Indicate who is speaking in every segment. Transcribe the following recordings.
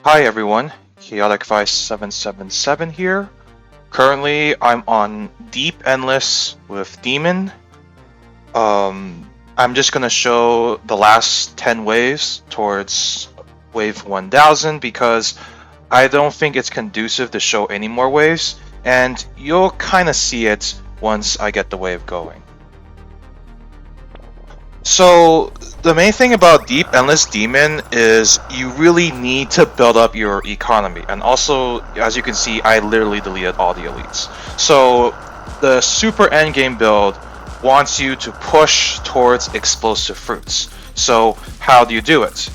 Speaker 1: Hi everyone, Chaotic5777 here. Currently, I'm on Deep Endless with Demon. I'm just gonna show the last 10 waves towards wave 1000 because I don't think it's conducive to show any more waves, and you'll kind of see it once I get the wave going. So the main thing about Deep Endless Demon is you really need to build up your economy, and also, as you can see, I literally deleted all the elites. So the super endgame build wants you to push towards explosive fruits. So how do you do it?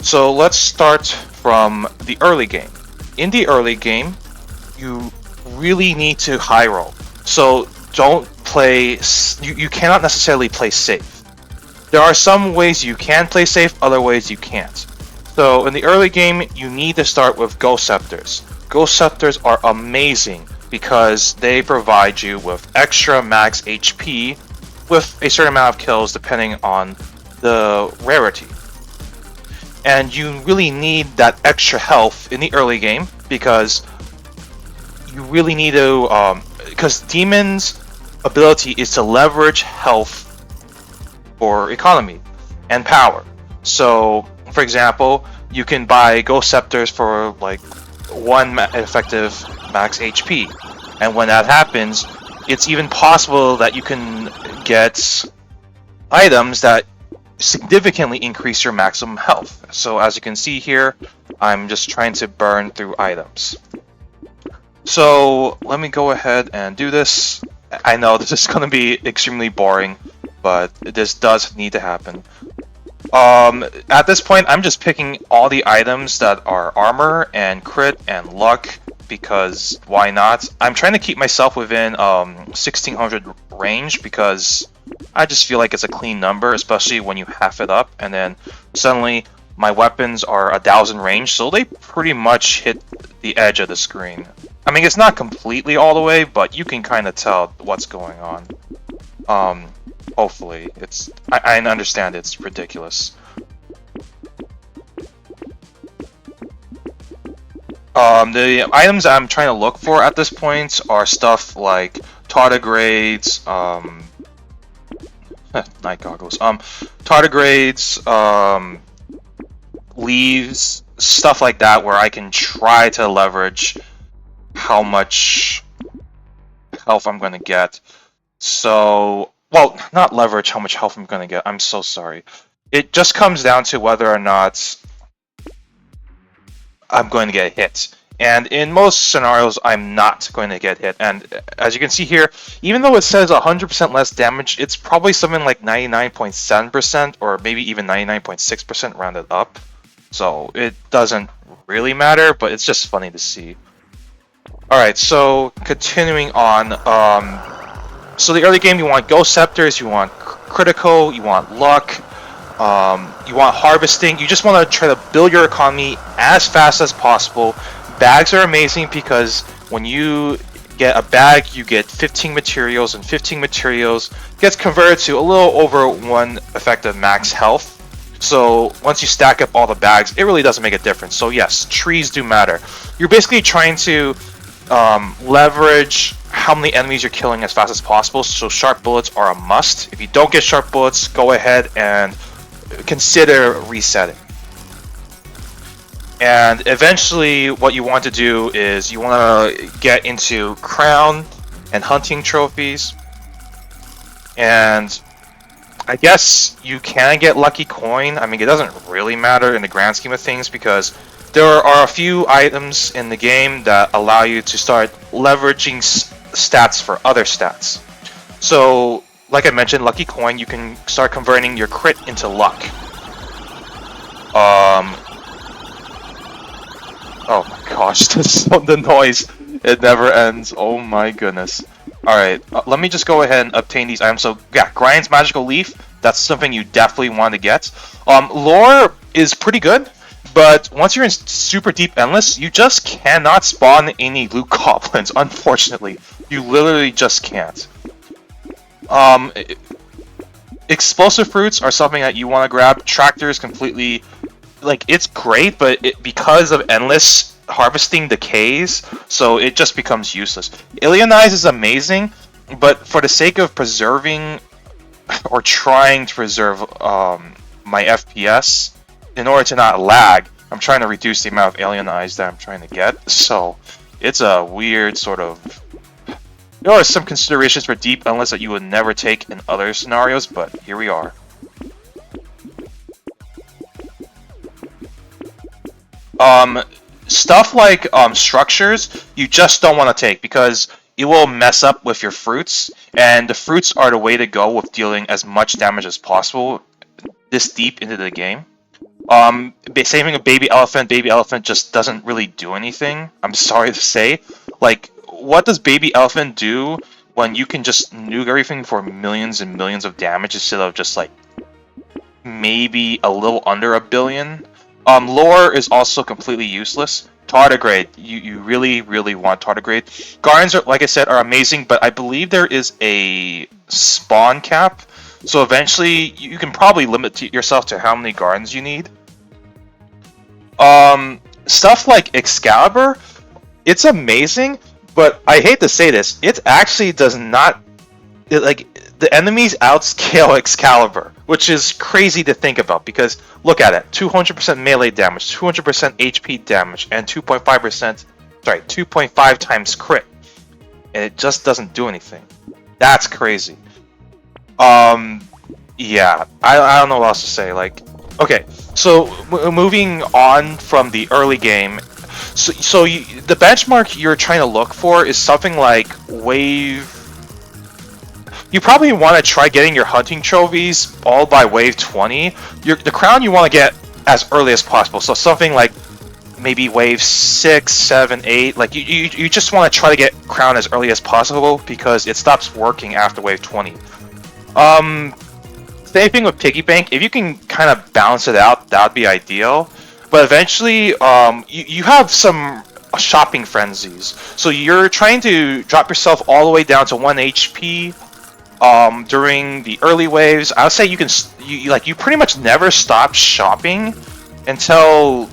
Speaker 1: So let's start from the early game. In the early game, you really need to high roll. So don't play, you cannot necessarily play safe. There are some ways you can play safe, other ways you can't. So in the early game, you need to start with Ghost Scepters. Ghost Scepters are amazing because they provide you with extra max HP with a certain amount of kills depending on the rarity. And you really need that extra health in the early game because you really need to, because Demon's ability is to leverage health for economy and power. So, for example, you can buy Ghost Scepters for like one effective max HP, and when that happens, it's even possible that you can get items that significantly increase your maximum health. So as you can see here, I'm just trying to burn through items. So let me go ahead and do this. I know this is going to be extremely boring, but this does need to happen. At this point, I'm just picking all the items that are armor and crit and luck because why not? I'm trying to keep myself within 1600 range because I just feel like it's a clean number, especially when you half it up and then suddenly my weapons are 1000 range, so they pretty much hit the edge of the screen. I mean, it's not completely all the way, but you can kind of tell what's going on. Hopefully, I understand it's ridiculous. The items I'm trying to look for at this point are stuff like tardigrades, night goggles, tardigrades, leaves, stuff like that, where I can try to leverage how much health I'm going to get. So, well, not leverage how much health I'm going to get. I'm so sorry. It just comes down to whether or not I'm going to get hit. And in most scenarios, I'm not going to get hit. And as you can see here, even though it says 100% less damage, it's probably something like 99.7% or maybe even 99.6% rounded up. So it doesn't really matter, but it's just funny to see. Alright, so continuing on. So the early game, you want Ghost Scepters, you want Critical, you want Luck, you want Harvesting. You just want to try to build your economy as fast as possible. Bags are amazing because when you get a bag, you get 15 materials, and 15 materials gets converted to a little over 1 effective max health. So once you stack up all the bags, it really doesn't make a difference. So yes, trees do matter. You're basically trying to leverage how many enemies you're killing as fast as possible, so sharp bullets are a must. If you don't get sharp bullets, go ahead and consider resetting. And eventually what you want to do is you want to get into crown and hunting trophies, and I guess you can get lucky coin. I mean, it doesn't really matter in the grand scheme of things because there are a few items in the game that allow you to start leveraging stats for other stats. So, like I mentioned, lucky coin, you can start converting your crit into luck. Oh my gosh, the noise, it never ends. Oh my goodness. Alright, let me just go ahead and obtain these items. So, yeah, Grind's Magical Leaf, that's something you definitely want to get. Lore is pretty good, but once you're in super deep endless, you just cannot spawn any loot goblins, unfortunately. You literally just can't. Explosive fruits are something that you want to grab. Tractors completely like it's great, but because of endless harvesting decays, so it just becomes useless. Alienize is amazing, but for the sake of preserving or trying to preserve my FPS, in order to not lag, I'm trying to reduce the amount of alienize that I'm trying to get. So it's a weird sort of. There are some considerations for deep endless that you would never take in other scenarios, but here we are. Stuff like structures, you just don't want to take because it will mess up with your fruits, and the fruits are the way to go with dealing as much damage as possible this deep into the game. Saving a baby elephant just doesn't really do anything. I'm sorry to say. Like, what does baby elephant do when you can just nuke everything for millions and millions of damage instead of just like maybe a little under a billion? Lore is also completely useless. Tardigrade, you really, really want tardigrade. Gardens, are, like I said, are amazing, but I believe there is a spawn cap. So eventually, you can probably limit yourself to how many gardens you need. Stuff like Excalibur, it's amazing, but I hate to say this, it actually does not... like, the enemies outscale Excalibur, which is crazy to think about, because look at it, 200% melee damage, 200% HP damage, and 2.5 times crit. And it just doesn't do anything. That's crazy. Yeah, I don't know what else to say. Like, okay, so moving on from the early game, the benchmark you're trying to look for is something like wave. You probably want to try getting your hunting trophies all by wave 20. The crown you want to get as early as possible. So something like maybe wave 6, 7, 8. Like you just want to try to get crown as early as possible because it stops working after wave 20. Same thing with piggy bank. If you can kind of balance it out, that would be ideal. But eventually, you have some shopping frenzies. So you're trying to drop yourself all the way down to 1 HP. During the early waves, I would say you pretty much never stop shopping until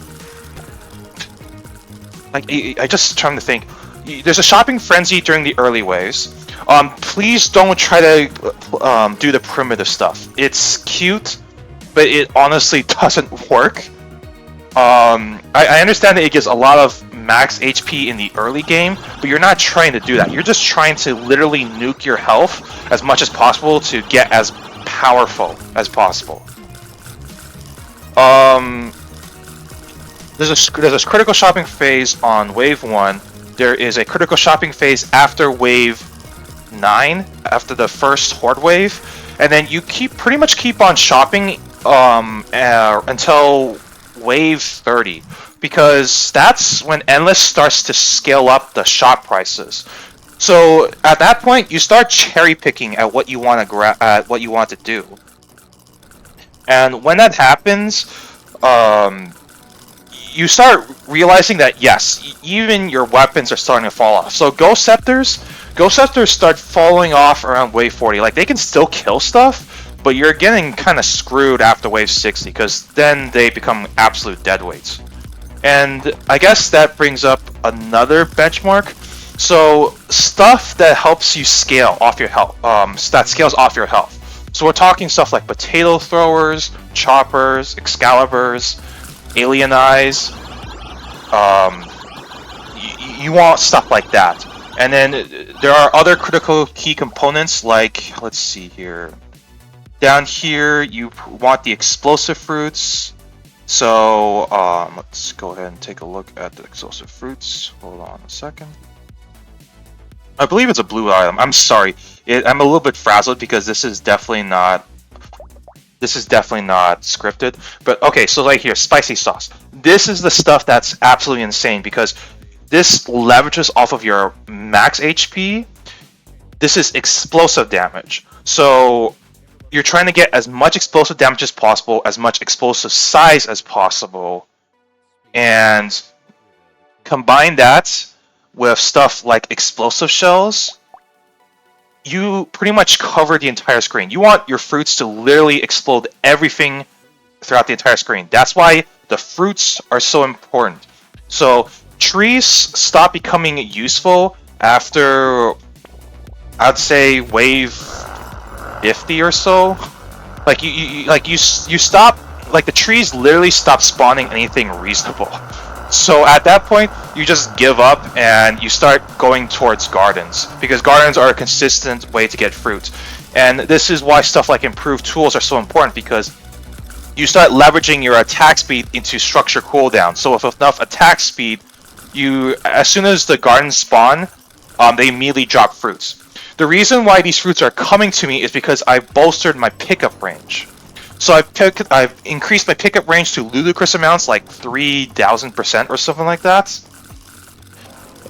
Speaker 1: I just trying to think. There's a shopping frenzy during the early waves. Please don't try to do the primitive stuff. It's cute, but it honestly doesn't work. I understand that it gives a lot of max HP in the early game, but you're not trying to do that. You're just trying to literally nuke your health as much as possible to get as powerful as possible. There's a critical shopping phase on wave 1. There is a critical shopping phase after wave 9, after the first horde wave, and then you pretty much keep on shopping until wave 30, because that's when Endless starts to scale up the shop prices. So at that point, you start cherry picking at what you want to do, and when that happens, you start realizing that yes, even your weapons are starting to fall off. So Ghost Scepters start falling off around wave 40. Like, they can still kill stuff, but you're getting kind of screwed after wave 60, because then they become absolute deadweights. And I guess that brings up another benchmark. So stuff that helps you scale off your health, that scales off your health. So we're talking stuff like potato throwers, choppers, Excaliburs, Alienize. You want stuff like that. And then there are other critical key components like, let's see here. Down here, you want the explosive fruits. So let's go ahead and take a look at the explosive fruits. Hold on a second. I believe it's a blue item. I'm sorry. I'm a little bit frazzled because this is definitely not scripted. But okay, so right here, spicy sauce. This is the stuff that's absolutely insane because this leverages off of your max HP. This is explosive damage. So you're trying to get as much explosive damage as possible, as much explosive size as possible, and combine that with stuff like explosive shells. You pretty much cover the entire screen. You want your fruits to literally explode everything throughout the entire screen. That's why the fruits are so important. So trees stop becoming useful after, I'd say, wave 50 or so. Like you stop, like the trees literally stop spawning anything reasonable. So at that point, you just give up and you start going towards gardens, because gardens are a consistent way to get fruit. And this is why stuff like improved tools are so important, because you start leveraging your attack speed into structure cooldown. So with enough attack speed, as soon as the gardens spawn, they immediately drop fruits. The reason why these fruits are coming to me is because I bolstered my pickup range. So I've increased my pickup range to ludicrous amounts, like 3,000% or something like that.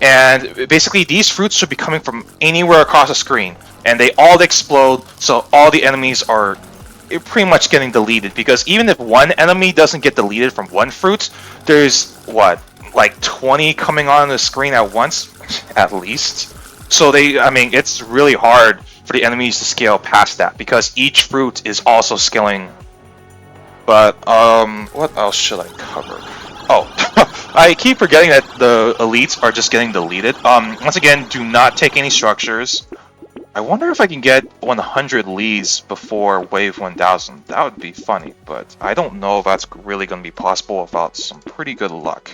Speaker 1: And basically, these fruits should be coming from anywhere across the screen, and they all explode, so all the enemies are pretty much getting deleted. Because even if one enemy doesn't get deleted from one fruit, there's what, like 20 coming on the screen at once, at least. So it's really hard for the enemies to scale past that, because each fruit is also scaling. But what else should I cover? Oh, I keep forgetting that the elites are just getting deleted. Once again, do not take any structures. I wonder if I can get 100 leads before wave 1000. That would be funny, but I don't know if that's really going to be possible without some pretty good luck.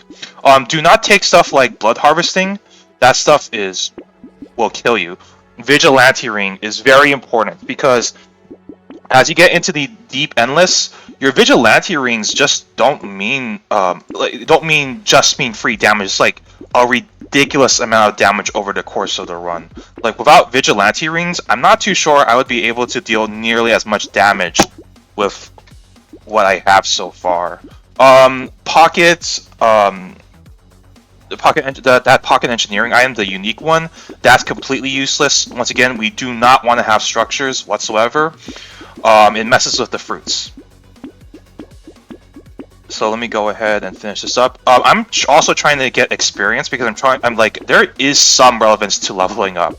Speaker 1: Do not take stuff like blood harvesting. That stuff will kill you. Vigilante ring is very important, because as you get into the deep endless, your vigilante rings just don't mean free damage. It's like a ridiculous amount of damage over the course of the run. Like without vigilante rings, I'm not too sure I would be able to deal nearly as much damage with what I have so far. That pocket engineering item, the unique one, that's completely useless. Once again, we do not want to have structures whatsoever. It messes with the fruits. So let me go ahead and finish this up. I'm also trying to get experience, because there is some relevance to leveling up.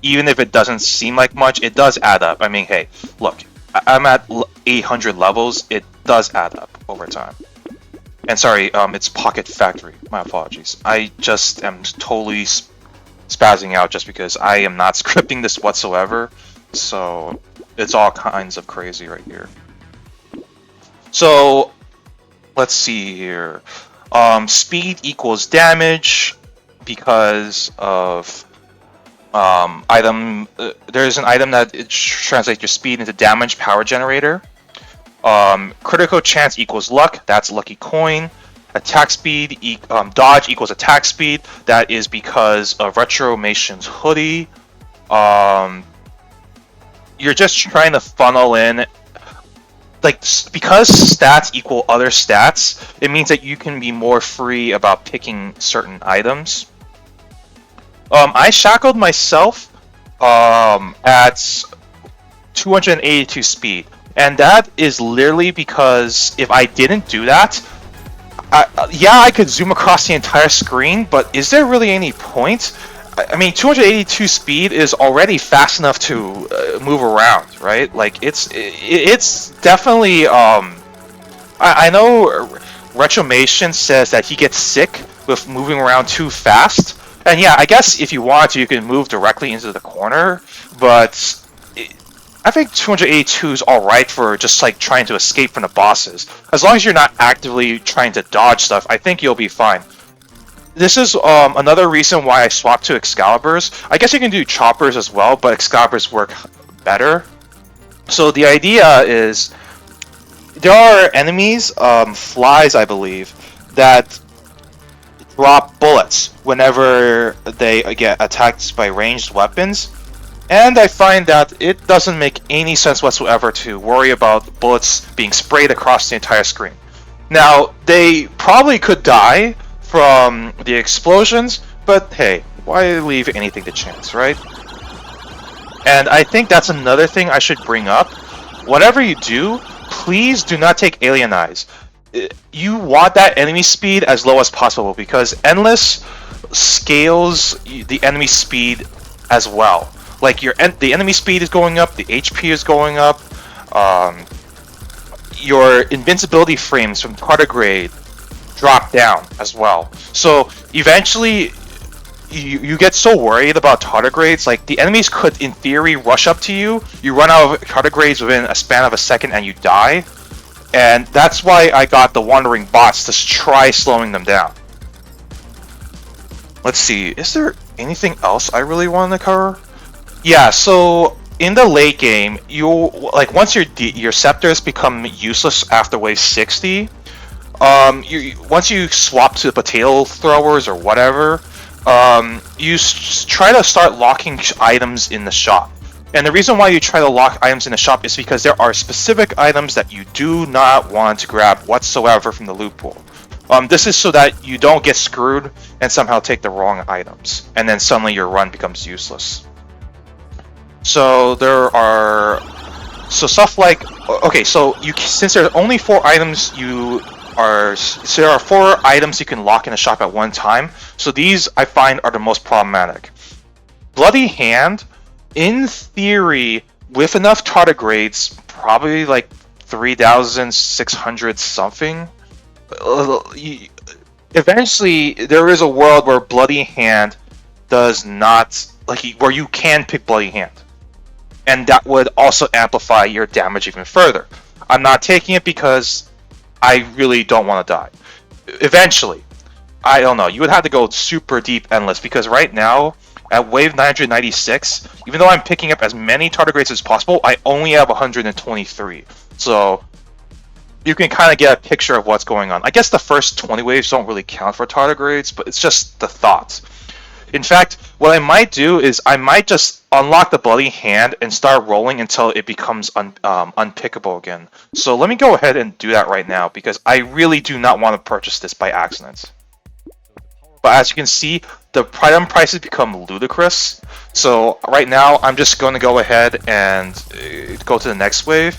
Speaker 1: Even if it doesn't seem like much, it does add up. I mean, hey, look, I'm at 800 levels. It does add up over time. And sorry, it's Pocket Factory. My apologies. I just am totally spazzing out just because I am not scripting this whatsoever. So it's all kinds of crazy right here. So let's see here. Speed equals damage because of item. There's an item that translates your speed into damage power generator. Critical chance equals luck. That's lucky coin. Attack speed, dodge equals attack speed. That is because of Retromation's hoodie. You're just trying to funnel in, like, because stats equal other stats, it means that you can be more free about picking certain items. I shackled myself at 282 speed. And that is literally because if I didn't do that, I could zoom across the entire screen, but is there really any point? I mean, 282 speed is already fast enough to move around, right? Like, it's definitely, I know Retromation says that he gets sick with moving around too fast. And yeah, I guess if you want to, you can move directly into the corner, but I think 282 is alright for just like trying to escape from the bosses. As long as you're not actively trying to dodge stuff, I think you'll be fine. This is another reason why I swapped to Excaliburs. I guess you can do choppers as well, but Excaliburs work better. So the idea is, there are enemies, flies I believe, that drop bullets whenever they get attacked by ranged weapons. And I find that it doesn't make any sense whatsoever to worry about bullets being sprayed across the entire screen. Now, they probably could die from the explosions, but hey, why leave anything to chance, right? And I think that's another thing I should bring up. Whatever you do, please do not take Alien Eyes. You want that enemy speed as low as possible, because Endless scales the enemy speed as well. Like the enemy speed is going up, the HP is going up. your invincibility frames from tardigrade drop down as well. So eventually, you get so worried about tardigrades, like the enemies could, in theory, rush up to you. You run out of tardigrades within a span of a second, and you die. And that's why I got the wandering bots to try slowing them down. Let's see, is there anything else I really wanted to cover? Yeah, so in the late game, once your scepters become useless after wave 60, once you swap to potato throwers or whatever, you try to start locking items in the shop. And the reason why you try to lock items in the shop is because there are specific items that you do not want to grab whatsoever from the loot pool. This is so that you don't get screwed and somehow take the wrong items, and then suddenly your run becomes useless. So there are stuff like, okay, so since there are only 4 items so there are 4 items you can lock in a shop at one time. So these I find are the most problematic. Bloody Hand, in theory, with enough tardigrades, probably like 3,600 something. Eventually, there is a world where Bloody Hand does not, where you can pick Bloody Hand, and that would also amplify your damage even further. I'm not taking it because I really don't want to die. Eventually, I don't know, you would have to go super deep endless, because right now, at wave 996, even though I'm picking up as many tardigrades as possible, I only have 123. So you can kind of get a picture of what's going on. I guess the first 20 waves don't really count for tardigrades, but it's just the thought. In fact, what I might do is I might just unlock the Bloody Hand and start rolling until it becomes unpickable again. So let me go ahead and do that right now, because I really do not want to purchase this by accident. But as you can see, the item prices become ludicrous. So right now, I'm just going to go ahead and go to the next wave.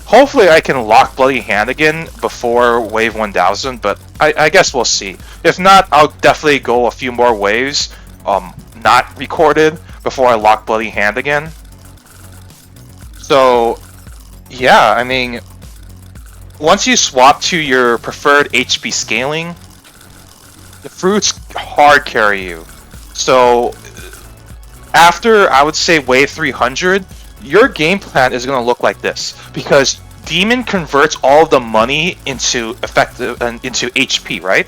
Speaker 1: Hopefully I can lock Bloody Hand again before wave 1000, but I guess we'll see. If not, I'll definitely go a few more waves, not recorded, before I lock Bloody Hand again. So, yeah, I mean, once you swap to your preferred HP scaling, the fruits hard carry you. So after, I would say, wave 300, your game plan is going to look like this, because Demon converts all of the money into HP, right?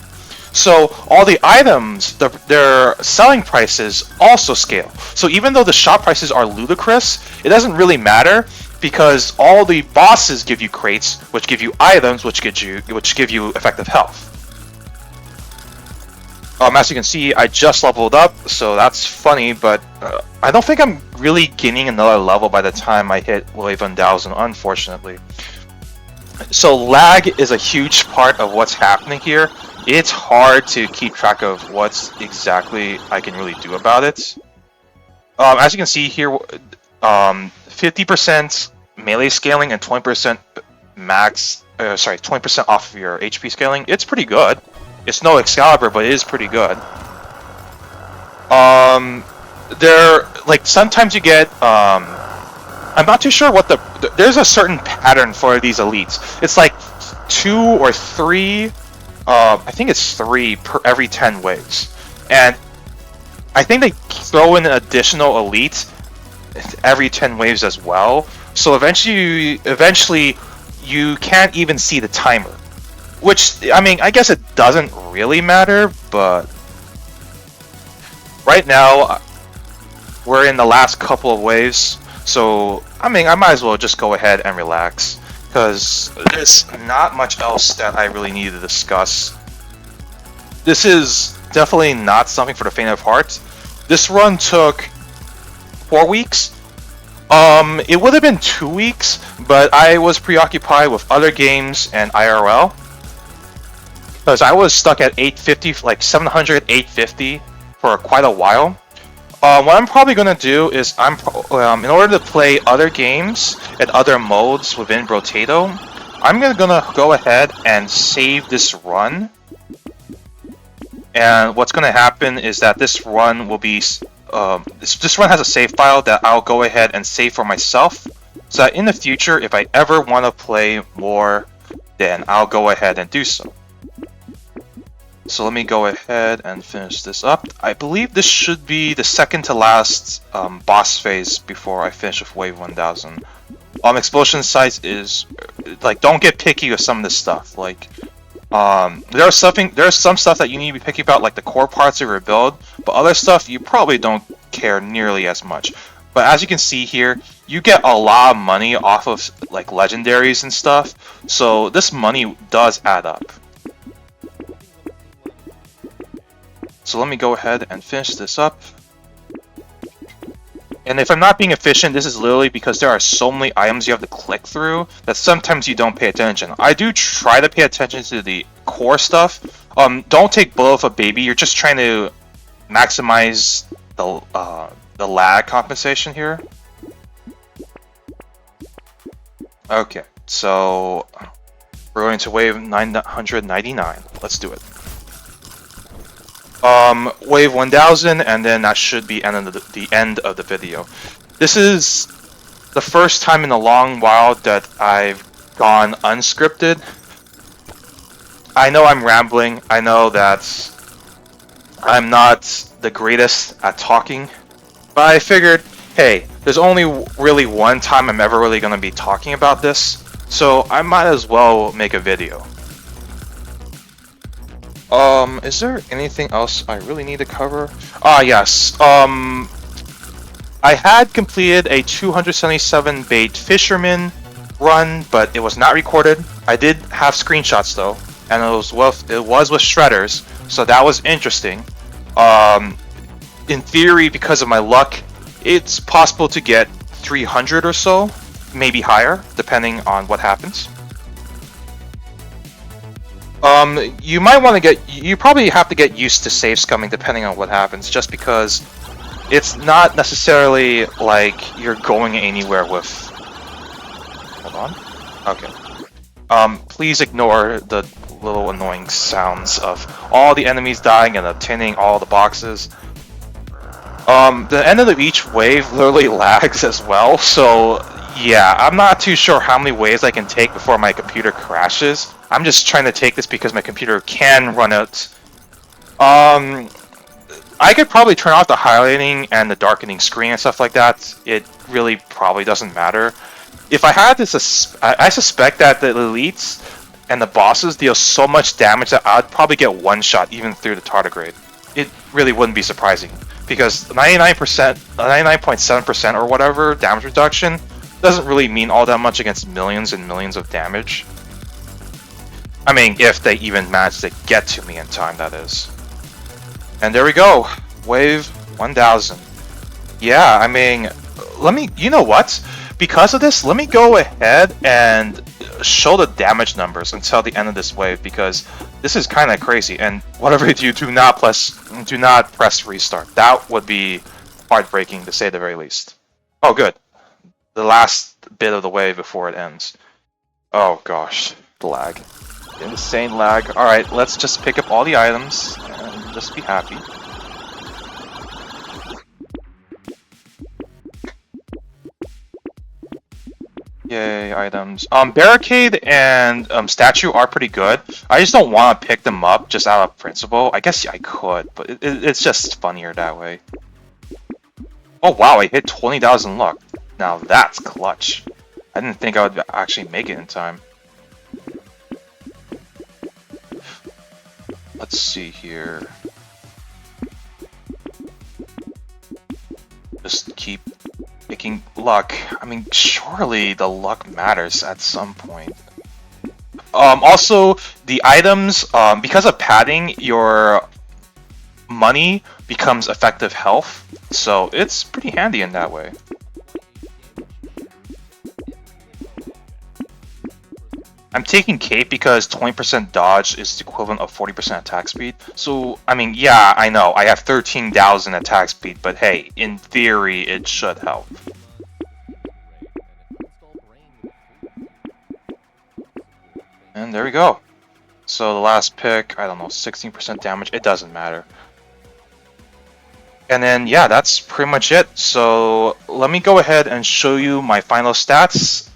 Speaker 1: So all the items, their selling prices also scale. So even though the shop prices are ludicrous, it doesn't really matter, because all the bosses give you crates, which give you items, which give you effective health. As you can see, I just leveled up, so that's funny, but I don't think I'm really gaining another level by the time I hit wave 1000, unfortunately. So lag is a huge part of what's happening here. It's hard to keep track of what's exactly I can really do about it. As you can see here, 50% melee scaling and 20% 20% off of your HP scaling. It's pretty good. It's no Excalibur, but it is pretty good. Sometimes you get, I'm not too sure what there's a certain pattern for these elites. It's like 2 or 3, I think it's 3 per every 10 waves. And I think they throw in an additional elite every 10 waves as well. So eventually you can't even see the timer. Which, I mean, I guess it doesn't really matter, but right now we're in the last couple of waves, so I mean, I might as well just go ahead and relax, because there's not much else that I really need to discuss. This is definitely not something for the faint of heart. This run took 4 weeks. It would have been 2 weeks, but I was preoccupied with other games and IRL. Because I was stuck at 850, like 700, 850 for quite a while. What I'm probably going to do is, in order to play other games and other modes within Brotato, I'm going to go ahead and save this run. And what's going to happen is that this run will be, this run has a save file that I'll go ahead and save for myself, so that in the future, if I ever want to play more then I'll go ahead and do so. So let me go ahead and finish this up. I believe this should be the second to last boss phase before I finish with Wave 1000. Explosion size is, like, don't get picky with some of this stuff. Like, there's some stuff that you need to be picky about, like the core parts of your build, but other stuff you probably don't care nearly as much. But as you can see here, you get a lot of money off of like legendaries and stuff, so this money does add up. So let me go ahead and finish this up. And if I'm not being efficient, this is literally because there are so many items you have to click through that sometimes you don't pay attention. I do try to pay attention to the core stuff. Don't take blow of a baby. You're just trying to maximize the lag compensation here. Okay, so we're going to wave 999. Let's do it. Wave 1000, and then that should be the end of the video. This is the first time in a long while that I've gone unscripted. I know I'm rambling. I know that I'm not the greatest at talking, but I figured, hey, there's only really one time I'm ever really going to be talking about this, so I might as well make a video. Is there anything else I really need to cover? Yes. I had completed a 277 bait fisherman run, but it was not recorded. I did have screenshots though, and it was with shredders, so that was interesting. In theory, because of my luck, it's possible to get 300 or so, maybe higher, depending on what happens. You might want to you probably have to get used to save scumming depending on what happens, just because it's not necessarily like you're going anywhere with... Hold on. Okay. Please ignore the little annoying sounds of all the enemies dying and obtaining all the boxes. The end of each wave literally lags as well, so yeah, I'm not too sure how many waves I can take before my computer crashes. I'm just trying to take this because my computer can run out. I could probably turn off the highlighting and the darkening screen and stuff like that. It really probably doesn't matter. If I had this, I suspect that the elites and the bosses deal so much damage that I'd probably get one shot even through the tardigrade. It really wouldn't be surprising, because 99.7% or whatever damage reduction doesn't really mean all that much against millions and millions of damage. I mean, if they even manage to get to me in time, that is. And there we go, wave 1000. Yeah, I mean, you know what? Because of this, let me go ahead and show the damage numbers until the end of this wave, because this is kind of crazy. And whatever you do, do not press restart. That would be heartbreaking, to say the very least. Oh, good. The last bit of the wave before it ends. Oh gosh, the lag. Insane lag. Alright, let's just pick up all the items and just be happy. Yay, items. Barricade and statue are pretty good. I just don't want to pick them up just out of principle. I guess I could, but it's just funnier that way. Oh wow, I hit 20,000 luck. Now that's clutch. I didn't think I would actually make it in time. Let's see here. Just keep picking luck. I mean, surely the luck matters at some point. Also, the items, because of padding, your money becomes effective health, so it's pretty handy in that way. I'm taking cape because 20% dodge is the equivalent of 40% attack speed. So, I mean, yeah, I know, I have 13,000 attack speed, but hey, in theory, it should help. And there we go. So the last pick, I don't know, 16% damage, it doesn't matter. And then, yeah, that's pretty much it. So let me go ahead and show you my final stats.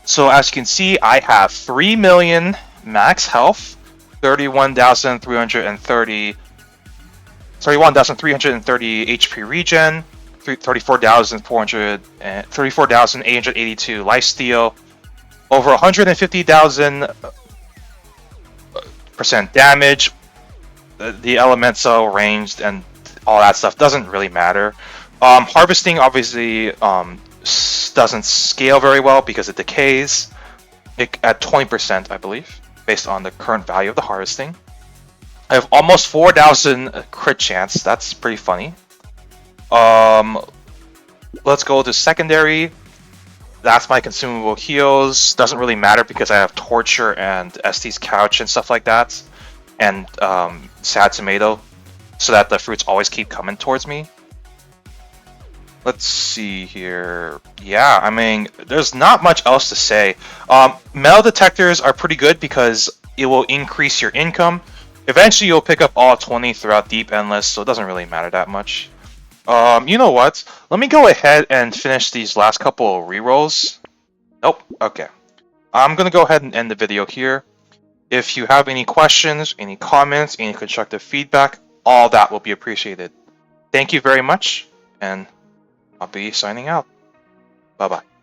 Speaker 1: So as you can see, I have 3 million max health, 31,330 HP regen, 34,882 lifesteal, over 150,000% damage. The elemental ranged and all that stuff doesn't really matter. Harvesting obviously doesn't scale very well because it decays at 20%, I believe, based on the current value of the harvesting. I have almost 4,000 crit chance. That's pretty funny. Let's go to secondary. That's my consumable heals. Doesn't really matter because I have Torture and Estes Couch and stuff like that. And Sad Tomato, so that the fruits always keep coming towards me. Let's see here. Yeah, I mean, there's not much else to say. Metal detectors are pretty good because it will increase your income. Eventually, you'll pick up all 20 throughout Deep Endless, so it doesn't really matter that much. You know what? Let me go ahead and finish these last couple of rerolls. Nope. Okay. I'm gonna go ahead and end the video here. If you have any questions, any comments, any constructive feedback, all that will be appreciated. Thank you very much, and I'll be signing out. Bye-bye.